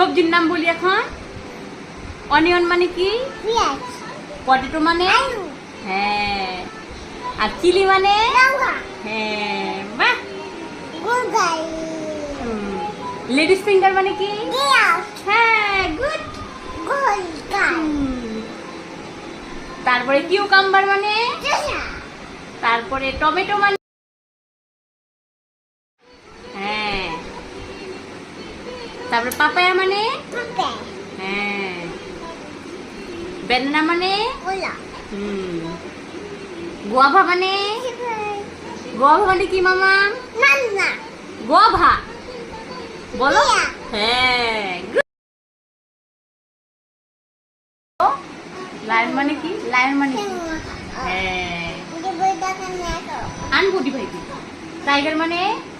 সবজির নাম বলি এখন। অনিয়ন মানে কি? পেঁয়াজ। পটেটো মানে? আলু। হ্যাঁ। আর চিলি মানে? লঙ্কা। হ্যাঁ, বাহ। গুলগাই। লেডিস ফিঙ্গার মানে কি? পেঁয়াজ। হ্যাঁ, গুড। গুলগাই। তারপরে কিউকাম্বার মানে? শসা। তারপরে টমেটো মানে? হ্যাঁ। তারপরে পাপায়া মানে? আপেল। হ্যাঁ। ব্যানানা মানে? কলা। গোয়াভা মানে? গোয়াভা মানে কি মামা? নান্না। গোয়াভা বলো। পেঁয়াজ। হ্যাঁ, good. লায়ন মানে কি? লায়ন মানে কি? হ্যাঁ। আনবডি ভাই। টাইগার মানে?